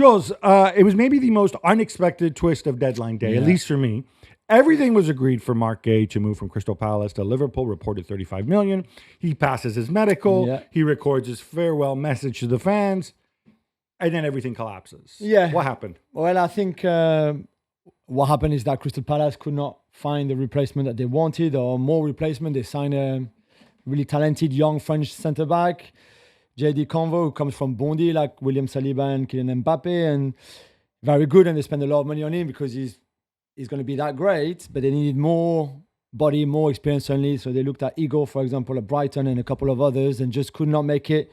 Jules, it was maybe the most unexpected twist of deadline day, at least for me. Everything was agreed for Marc Guéhi to move from Crystal Palace to Liverpool, reported $35 million. He passes his medical. Yeah. He records his farewell message to the fans. And then everything collapses. Yeah. What happened? Well, I think what happened is that Crystal Palace could not find the replacement that they wanted or more replacement. They signed a really talented young French centre-back, JD Convo, who comes from Bondy, like William Saliba and Kylian Mbappe, and very good. And they spend a lot of money on him because he's going to be that great. But they needed more body, more experience only. So they looked at Igor, for example, at Brighton and a couple of others, and just could not make it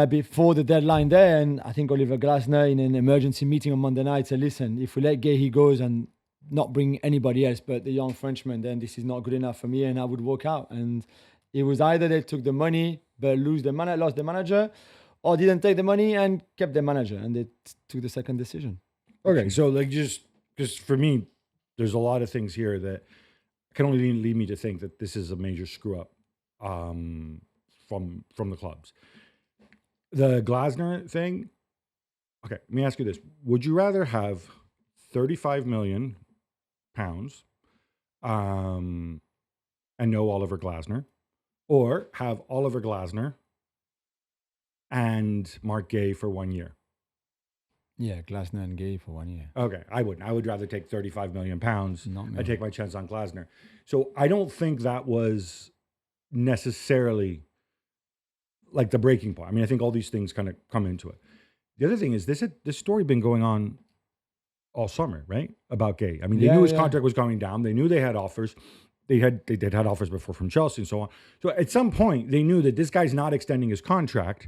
before the deadline there. And I think Oliver Glasner, in an emergency meeting on Monday night, said, listen, if we let Guéhi go and not bring anybody else but the young Frenchman, then this is not good enough for me, and I would walk out. And it was either they took the money but lost the manager, or didn't take the money and kept the manager, and they took the second decision. Okay, so like just for me, there's a lot of things here that can only lead me to think that this is a major screw up from the clubs. The Glasner thing. Okay, let me ask you this: would you rather have £35 million and no Oliver Glasner, or have Oliver Glasner and Marc Guéhi for 1 year? Yeah, Glasner and Guéhi for 1 year. Okay, I wouldn't. I would rather take £35 million and take my chance on Glasner. So I don't think that was necessarily like the breaking point. I mean, I think all these things kind of come into it. The other thing is this story been going on all summer, right? About Guéhi. I mean, they knew his contract was going down. They knew they had offers. They had offers before from Chelsea and so on. So at some point, they knew that this guy's not extending his contract.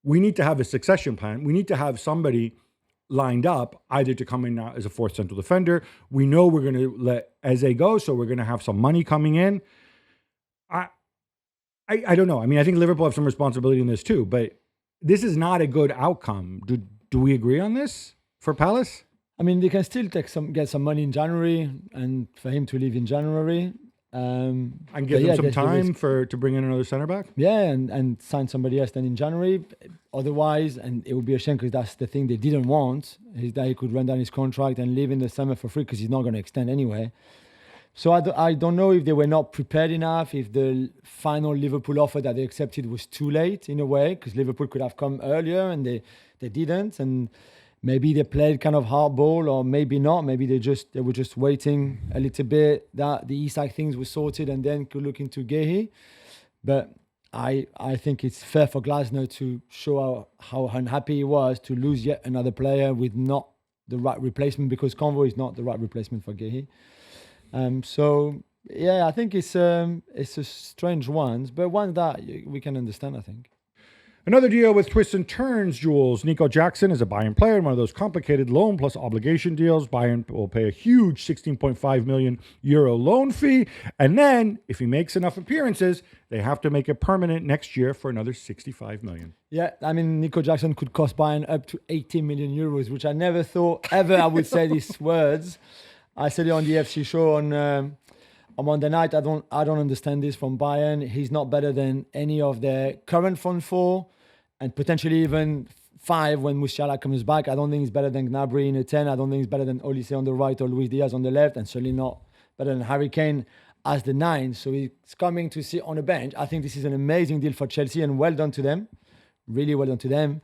We need to have a succession plan. We need to have somebody lined up either to come in now as a fourth central defender. We know we're going to let Eze go, so we're going to have some money coming in. I don't know. I mean, I think Liverpool have some responsibility in this too, but this is not a good outcome. Do we agree on this for Palace? I mean, they can still get some money in January, and for him to leave in January. And give them some time to bring in another centre back? Yeah, and sign somebody else then in January. Otherwise, and it would be a shame because that's the thing they didn't want, is that he could run down his contract and leave in the summer for free because he's not going to extend anyway. So I don't know if they were not prepared enough, if the final Liverpool offer that they accepted was too late in a way, because Liverpool could have come earlier and they didn't. And maybe they played kind of hardball, or maybe not. Maybe they were just waiting a little bit that the Isak things were sorted and then could look into Guéhi. But I think it's fair for Glasner to show how unhappy he was to lose yet another player with not the right replacement, because Convo is not the right replacement for Guéhi. So yeah, I think it's a strange one, but one that we can understand, I think. Another deal with twists and turns, Jules. Nico Jackson is a Bayern player in one of those complicated loan plus obligation deals. Bayern will pay a huge €16.5 million loan fee. And then, if he makes enough appearances, they have to make it permanent next year for another €65 million. Yeah, I mean, Nico Jackson could cost Bayern up to €80 million, which I never thought ever I would say these words. I said it on the FC show on Monday night. I don't understand this from Bayern. He's not better than any of their current front four, and potentially even 5 when Musiala comes back. I don't think he's better than Gnabry in a 10. I don't think he's better than Olise on the right or Luis Diaz on the left, and certainly not better than Harry Kane as the 9. So he's coming to sit on a bench. I think this is an amazing deal for Chelsea, and well done to them. Really well done to them.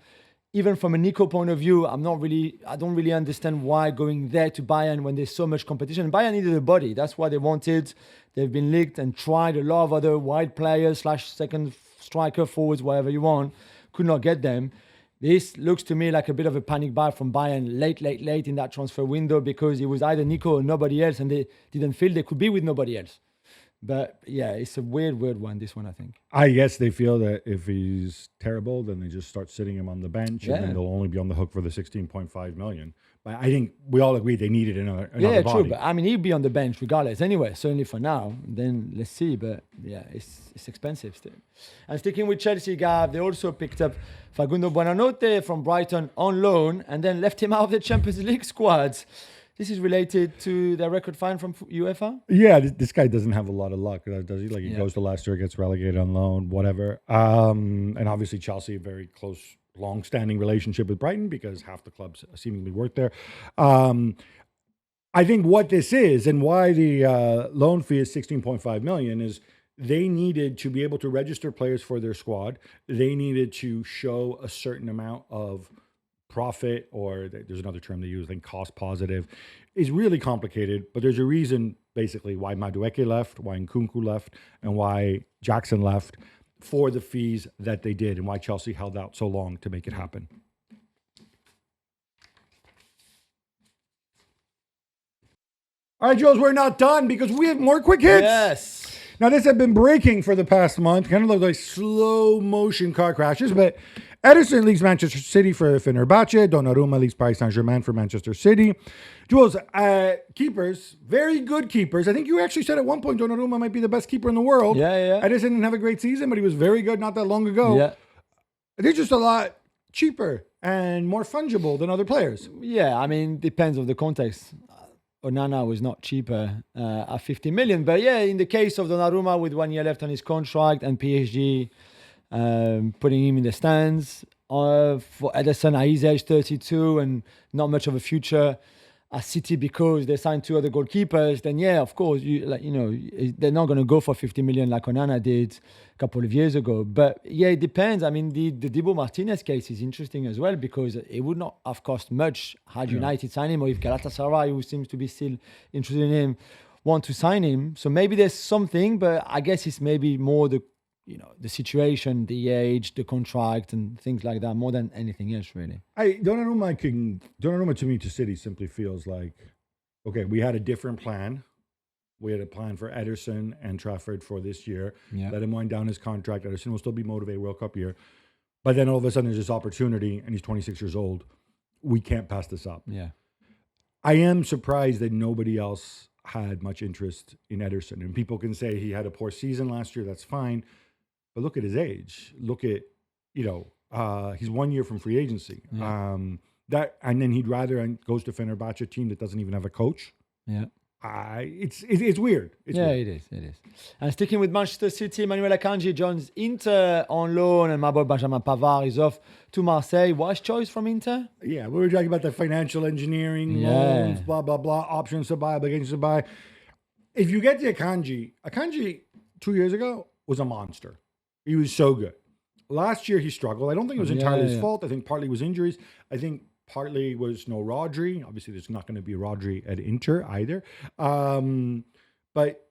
Even from a Nico point of view, I don't really understand why going there to Bayern when there's so much competition. Bayern needed a body. That's what they wanted. They've been linked and tried a lot of other wide players / second striker, forwards, whatever you want. Could not get them. This looks to me like a bit of a panic buy from Bayern late in that transfer window, because it was either Nico or nobody else, and they didn't feel they could be with nobody else. But yeah, it's a weird one, this one, I think. I guess they feel that if he's terrible, then they just start sitting him on the bench, and then they'll only be on the hook for the $16.5 million. But I think we all agree they needed another body. True. But I mean, he'd be on the bench regardless anyway, certainly for now. Then let's see. But yeah, it's expensive still. And sticking with Chelsea, Gab, they also picked up Facundo Buonanotte from Brighton on loan and then left him out of the Champions League squads. This is related to their record fine from UEFA? Yeah, this guy doesn't have a lot of luck, does he? He goes to Leicester, gets relegated on loan, whatever. And obviously Chelsea, a very close long-standing relationship with Brighton because half the clubs seemingly work there. I think what this is and why the loan fee is 16.5 million is they needed to be able to register players for their squad. They needed to show a certain amount of profit, or there's another term they use, I think cost positive. Is really complicated, but there's a reason basically why Madueke left, why Nkunku left, and why Jackson left for the fees that they did, and why Chelsea held out so long to make it happen. All right, Jules, we're not done because we have more quick hits. Yes. Now, this had been breaking for the past month, kind of looked like slow motion car crashes, but Ederson leaves Manchester City for Fenerbahce. Donnarumma leaves Paris Saint-Germain for Manchester City. Jules, keepers, very good keepers. I think you actually said at one point Donnarumma might be the best keeper in the world. Yeah. Ederson didn't have a great season, but he was very good not that long ago. Yeah. They're just a lot cheaper and more fungible than other players. Yeah, I mean, depends on the context. Onana was not cheaper at 50 million. But yeah, in the case of Donnarumma with 1 year left on his contract and PSG putting him in the stands, for Ederson at his age, 32, and not much of a future at City because they signed 2 other goalkeepers, then yeah, of course, they're not going to go for 50 million like Onana did a couple of years ago. But yeah, it depends. I mean, the Dibu Martinez case is interesting as well because it would not have cost much had United signed him, or if Galatasaray, who seems to be still interested in him, want to sign him. So maybe there's something, but I guess it's maybe more the situation, the age, the contract, and things like that, more than anything else, really. Donnarumma to me to City simply feels like, okay, we had a different plan. We had a plan for Ederson and Trafford for this year. Yeah. Let him wind down his contract. Ederson will still be motivated World Cup year. But then all of a sudden there's this opportunity and he's 26 years old. We can't pass this up. Yeah. I am surprised that nobody else had much interest in Ederson. And people can say he had a poor season last year. That's fine. But look at his age. Look at, he's 1 year from free agency. Yeah. And then he'd rather goes to Fenerbahce, a team that doesn't even have a coach. Yeah. It's weird. Weird. It is. And sticking with Manchester City, Manuel Akanji joins Inter on loan, and my boy Benjamin Pavard is off to Marseille. Wise choice from Inter? Yeah, we were talking about the financial engineering, loans, blah, blah, blah, options to buy, obligations to buy. If you get to Akanji 2 years ago was a monster. He was so good. Last year, he struggled. I don't think it was entirely his fault. I think partly was injuries. I think partly was no Rodri. Obviously, there's not going to be Rodri at Inter either. But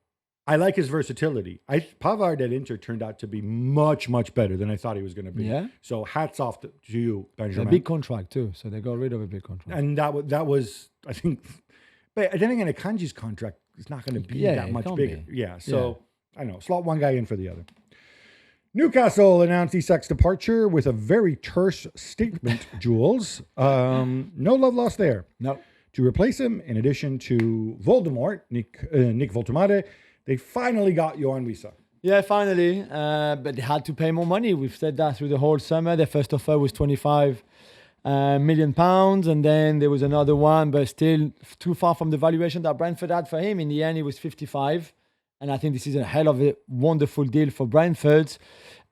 I like his versatility. Pavard at Inter turned out to be much, much better than I thought he was going to be. Yeah. So hats off to you, Benjamin. A big contract too. So they got rid of a big contract. And that was, I think, but then again, Akanji's contract is not going to be that much bigger. Yeah. So I know, slot one guy in for the other. Newcastle announced Isak's departure with a very terse statement, Jules. No love lost there. No. To replace him, in addition to Voldemort, Nick Voltemade, they finally got Yohan Wissa. Yeah, finally. But they had to pay more money. We've said that through the whole summer. Their first offer was £25 million. And then there was another one, but still too far from the valuation that Brentford had for him. In the end, it was 55. And I think this is a hell of a wonderful deal for Brentford.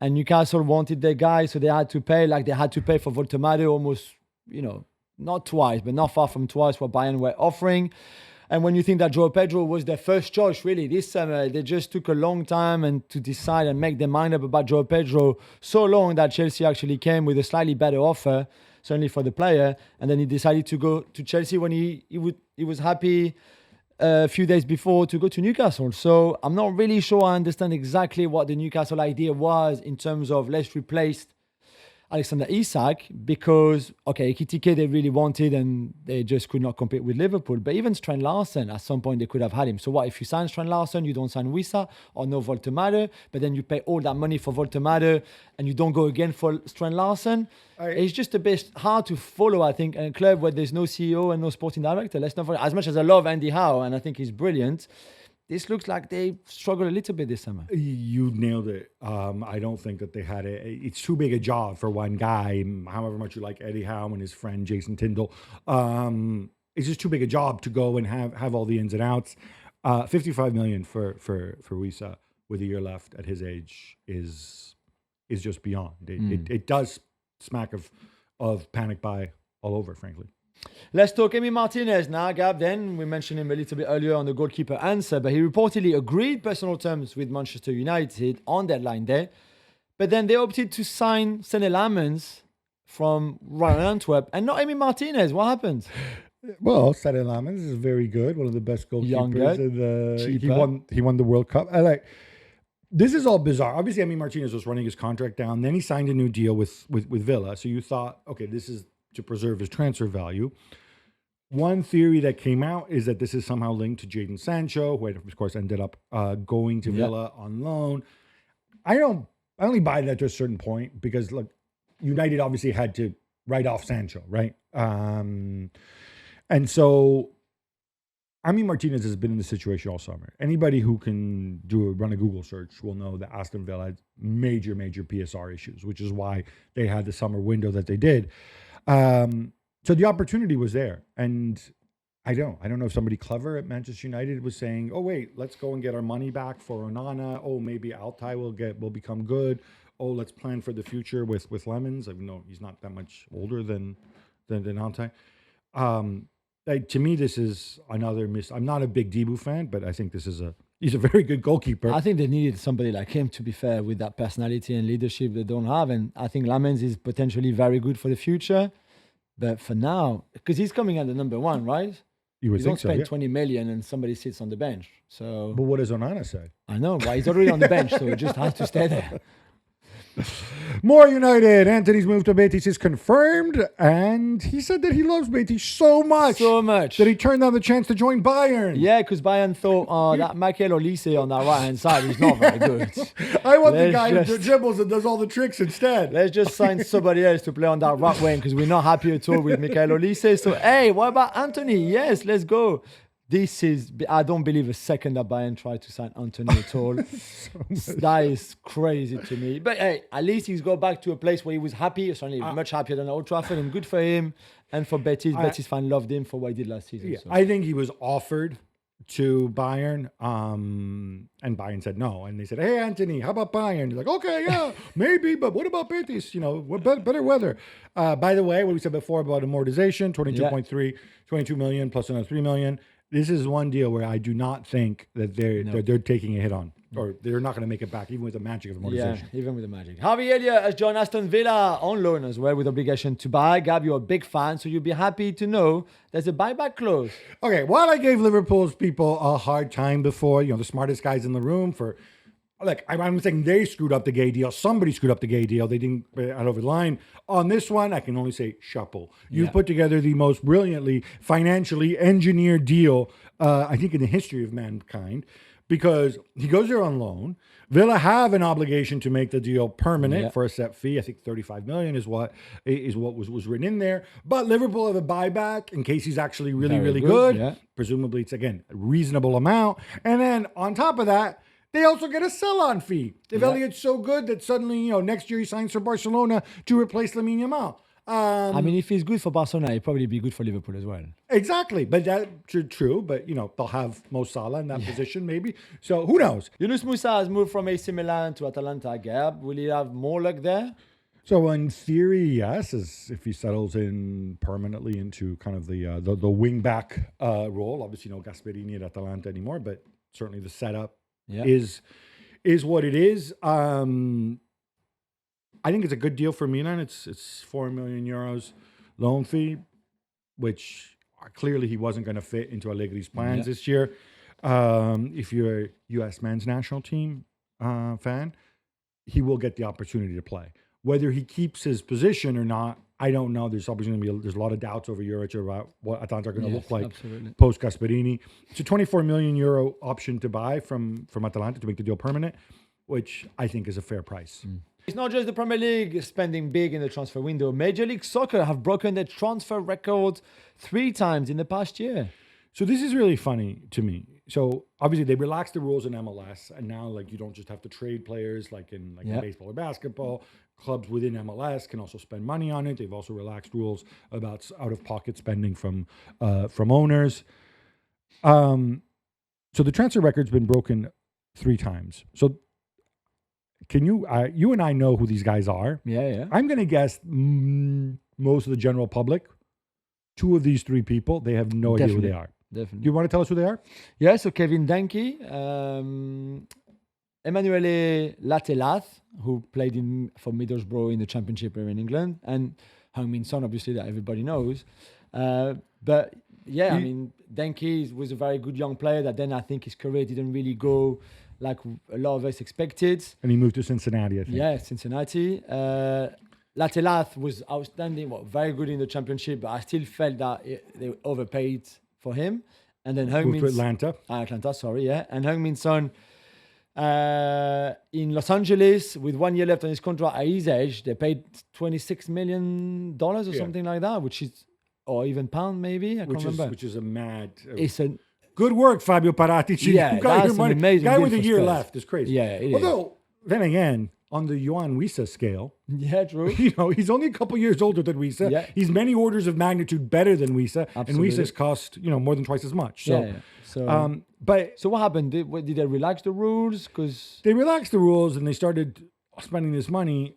And Newcastle wanted their guy, so they had to pay. Like they had to pay for Voltemade almost, not twice, but not far from twice what Bayern were offering. And when you think that Joao Pedro was their first choice, really, this summer, they just took a long time and to decide and make their mind up about Joao Pedro, so long that Chelsea actually came with a slightly better offer, certainly for the player. And then he decided to go to Chelsea when he was happy a few days before to go to Newcastle. So I'm not really sure I understand exactly what the Newcastle idea was in terms of let's replace Alexander Isak, because, okay, Ekitike they really wanted and they just could not compete with Liverpool. But even Strand Larsen, at some point they could have had him. So what, if you sign Strand Larsen, you don't sign Wissa or no Voltemade, but then you pay all that money for Voltemade and you don't go again for Strand Larsen? It's just a bit hard to follow, I think, a club where there's no CEO and no sporting director. Let's not forget, as much as I love Andy Howe and I think he's brilliant, this looks like they struggle a little bit this summer. You nailed it. I don't think that they had it. It's too big a job for one guy, however much you like Eddie Howe and his friend Jason Tyndall. It's just too big a job to go and have all the ins and outs. 55 million for Wissa with a year left at his age is just beyond. It does smack of panic buy all over, frankly. Let's talk Emi Martinez now, Gab. Then we mentioned him a little bit earlier on the goalkeeper answer, but he reportedly agreed personal terms with Manchester United on deadline day. But then they opted to sign Senne Lammens from Royal Antwerp and not Emi Martinez. What happened? Well, Senne Lammens is very good, one of the best goalkeepers. Younger, he won the World Cup. This is all bizarre. Obviously, Emi Martinez was running his contract down. Then he signed a new deal with Villa. So you thought, okay, this is to preserve his transfer value. One theory that came out is that this is somehow linked to Jadon Sancho, who of course ended up going to Villa on loan. I only buy that to a certain point because look, United obviously had to write off Sancho, right? And so Emi Martinez has been in this situation all summer. Anybody who can run a Google search will know that Aston Villa had major PSR issues, which is why they had the summer window that they did. So the opportunity was there, and I don't know if somebody clever at Manchester United was saying, "Oh wait, let's go and get our money back for Onana. Oh, maybe Altai will become good. Oh, let's plan for the future with Lemons." I know he's not that much older than Altai. To me, this is another miss. I'm not a big Debu fan, but I think he's a very good goalkeeper. I think they needed somebody like him, to be fair, with that personality and leadership they don't have. And I think Lamens is potentially very good for the future. But for now, because he's coming at the number one, right? You would think so, spend 20 million and somebody sits on the bench. So, but what does Onana say? I know, but he's already on the bench, so he just has to stay there. More United. Anthony's move to Betis is confirmed, and he said that he loves Betis so much that he turned down the chance to join Bayern. Yeah, because Bayern thought, that Michael Olise on that right-hand side is not very good. I want the guy who dribbles and does all the tricks instead. Let's just sign somebody else to play on that right wing because we're not happy at all with Michael Olise. So, hey, what about Anthony? Yes, let's go. I don't believe a second that Bayern tried to sign Anthony at all. That is crazy to me. But hey, at least he's got back to a place where he was happy, certainly much happier than Old Trafford, and good for him. And for Betis, Betis fan loved him for what he did last season. Yeah, so. I think he was offered to Bayern, and Bayern said no. And they said, "Hey, Anthony, how about Bayern?" He's like, "Okay, yeah, maybe, but what about Betis? We're better weather." By the way, what we said before about amortization, 22 million plus another 3 million. This is one deal where I do not think that they're taking a hit on, or they're not going to make it back, even with the magic of amortization. Yeah, even with the magic. Harvey Elliott has joined Aston Villa on loan as well with obligation to buy. Gab, you're a big fan, so you'll be happy to know there's a buyback clause. Okay, while I gave Liverpool's people a hard time before, the smartest guys in the room for... Look, I'm saying they screwed up the Guéhi deal. Somebody screwed up the Guéhi deal. They didn't get out over the line. On this one, I can only say chapeau. You put together the most brilliantly, financially engineered deal, I think, in the history of mankind, because he goes there on loan. Villa have an obligation to make the deal permanent for a set fee. I think 35 million is what was written in there. But Liverpool have a buyback in case he's actually really good. Yeah. Presumably, it's, again, a reasonable amount. And then on top of that, they also get a sell-on fee. If Elliott's so good that suddenly, next year he signs for Barcelona to replace Lamine Yamal. If he's good for Barcelona, he'd probably be good for Liverpool as well. Exactly. But that's true. But, they'll have Mo Salah in that position maybe. So who knows? Yunus Musa has moved from AC Milan to Atalanta. Gab, will he have more luck there? So in theory, yes, as if he settles in permanently into kind of the wing-back role. Obviously, no Gasperini at Atalanta anymore, but certainly the setup is what it is. I think it's a good deal for Milan. It's 4 million euros loan fee, which clearly he wasn't going to fit into Allegri's plans this year. If you're a U.S. men's national team fan, he will get the opportunity to play. Whether he keeps his position or not, I don't know. There's obviously going to be there's a lot of doubts over Juric about what Atalanta are going to look like post Gasperini. It's a 24 million euro option to buy from Atalanta to make the deal permanent, which I think is a fair price. It's not just the Premier League spending big in the transfer window. Major League Soccer have broken their transfer record 3 times in the past year. So this is really funny to me. So obviously they relaxed the rules in MLS, and now you don't just have to trade players like in baseball or basketball. Clubs within MLS can also spend money on it. They've also relaxed rules about out-of-pocket spending from owners. So the transfer record's been broken 3 times. So can you? You and I know who these guys are. Yeah. I'm going to guess most of the general public. Two of these three people, they have no idea who they are. Definitely. You want to tell us who they are? Yeah, so Kevin Danke, Emanuele Latelath, who played for Middlesbrough in the Championship here in England, and Heung-min Son, obviously, that everybody knows. But yeah, I mean, Danke was a very good young player that then I think his career didn't really go like a lot of us expected. And he moved to Cincinnati, I think. Yeah, Cincinnati. Latelath was outstanding, very good in the Championship, but I still felt that they overpaid for him. And then Heung-min... Moved to Atlanta. Atlanta, sorry, yeah. And Heung-min Son in Los Angeles with 1 year left on his contract at his age, they paid $26 million or something like that, which is, or even pound maybe, I can't remember. Which is a mad... It's a... Good work, Fabio Paratici. Yeah, you got that's your money. an amazing Guy deal with a for year Spurs. left is crazy. Yeah, it is. Although, then again, on the Yohan Wissa scale, yeah, true. he's only a couple years older than Wissa. Yeah. He's many orders of magnitude better than Wissa, and Wissa's cost more than twice as much. So, yeah. So what happened? Did they relax the rules? Because they relaxed the rules and they started spending this money.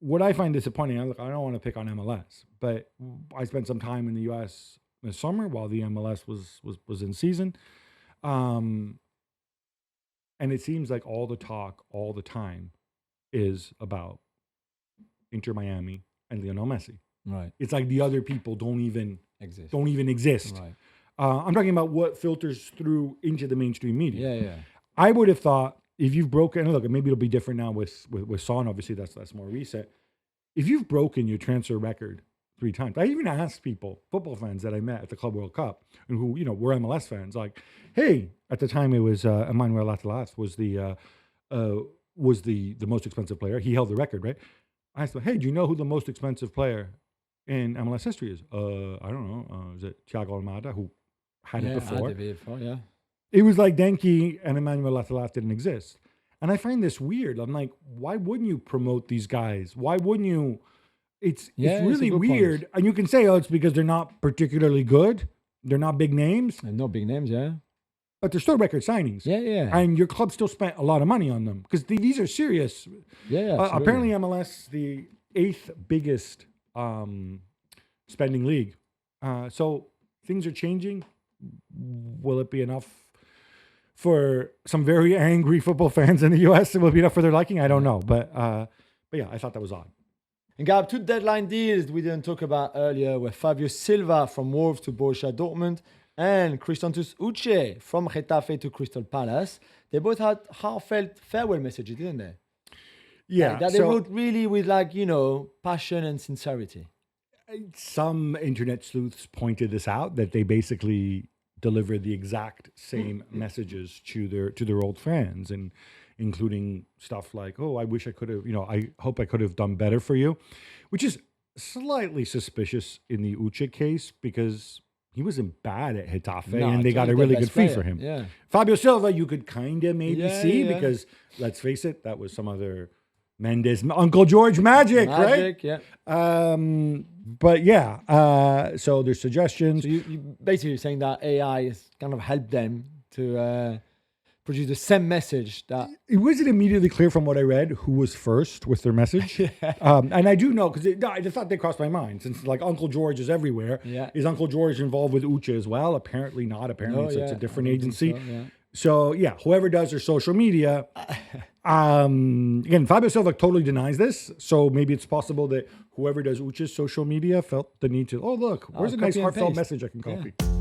What I find disappointing, I don't want to pick on MLS, but I spent some time in the U.S. this summer while the MLS was in season. And it seems like all the talk all the time is about Inter Miami and Lionel Messi. Right. It's like the other people don't even exist. Right. I'm talking about what filters through into the mainstream media. Yeah. I would have thought if you've broken, and look, maybe it'll be different now with Son. Obviously, that's more recent. If you've broken your transfer record 3 times, I even asked people, football fans that I met at the Club World Cup, and who were MLS fans, like, hey, at the time it was Emmanuel Latelath was the most expensive player. He held the record, right? I asked them, hey, do you know who the most expensive player in MLS history is? I don't know. Is it Thiago Almada, who had it before? Had it before, yeah. It was like Denki and Emmanuel Latelath didn't exist. And I find this weird. I'm like, why wouldn't you promote these guys? Why wouldn't you? It's really weird. Point. And you can say, it's because they're not particularly good. They're not big names. And no big names, yeah. But they're still record signings. Yeah. And your club still spent a lot of money on them because these are serious. Yeah, apparently MLS, the 8th biggest spending league. So things are changing. Will it be enough for some very angry football fans in the US? It will be enough for their liking? I don't know. But yeah, I thought that was odd. And Gab, 2 deadline deals we didn't talk about earlier were Fabio Silva from Wolves to Borussia Dortmund and Christos Uche from Getafe to Crystal Palace. They both had heartfelt farewell messages, didn't they? Yeah. That they wrote really with passion and sincerity. Some internet sleuths pointed this out, that they basically delivered the exact same messages to their old fans, and including stuff like, oh, I wish I could have, I hope I could have done better for you, which is slightly suspicious in the Uche case because he wasn't bad at Getafe and they got a really good fee for him. Yeah. Fabio Silva, you could kind of maybe see because, let's face it, that was some other Mendes, Uncle George magic, right? Yeah. But yeah, so there's suggestions. So you basically saying that AI has kind of helped them to produce the same message. That it wasn't immediately clear from what I read who was first with their message. And I do know because the thought they crossed my mind, since like Uncle George is everywhere. Yeah. Is Uncle George involved with Uche as well? Apparently not. Apparently it's a different agency. So, yeah, whoever does their social media. Again, Fabio Silva totally denies this. So maybe it's possible that whoever does Uche's social media felt the need to, oh, look, where's a nice heartfelt message I can copy. Yeah.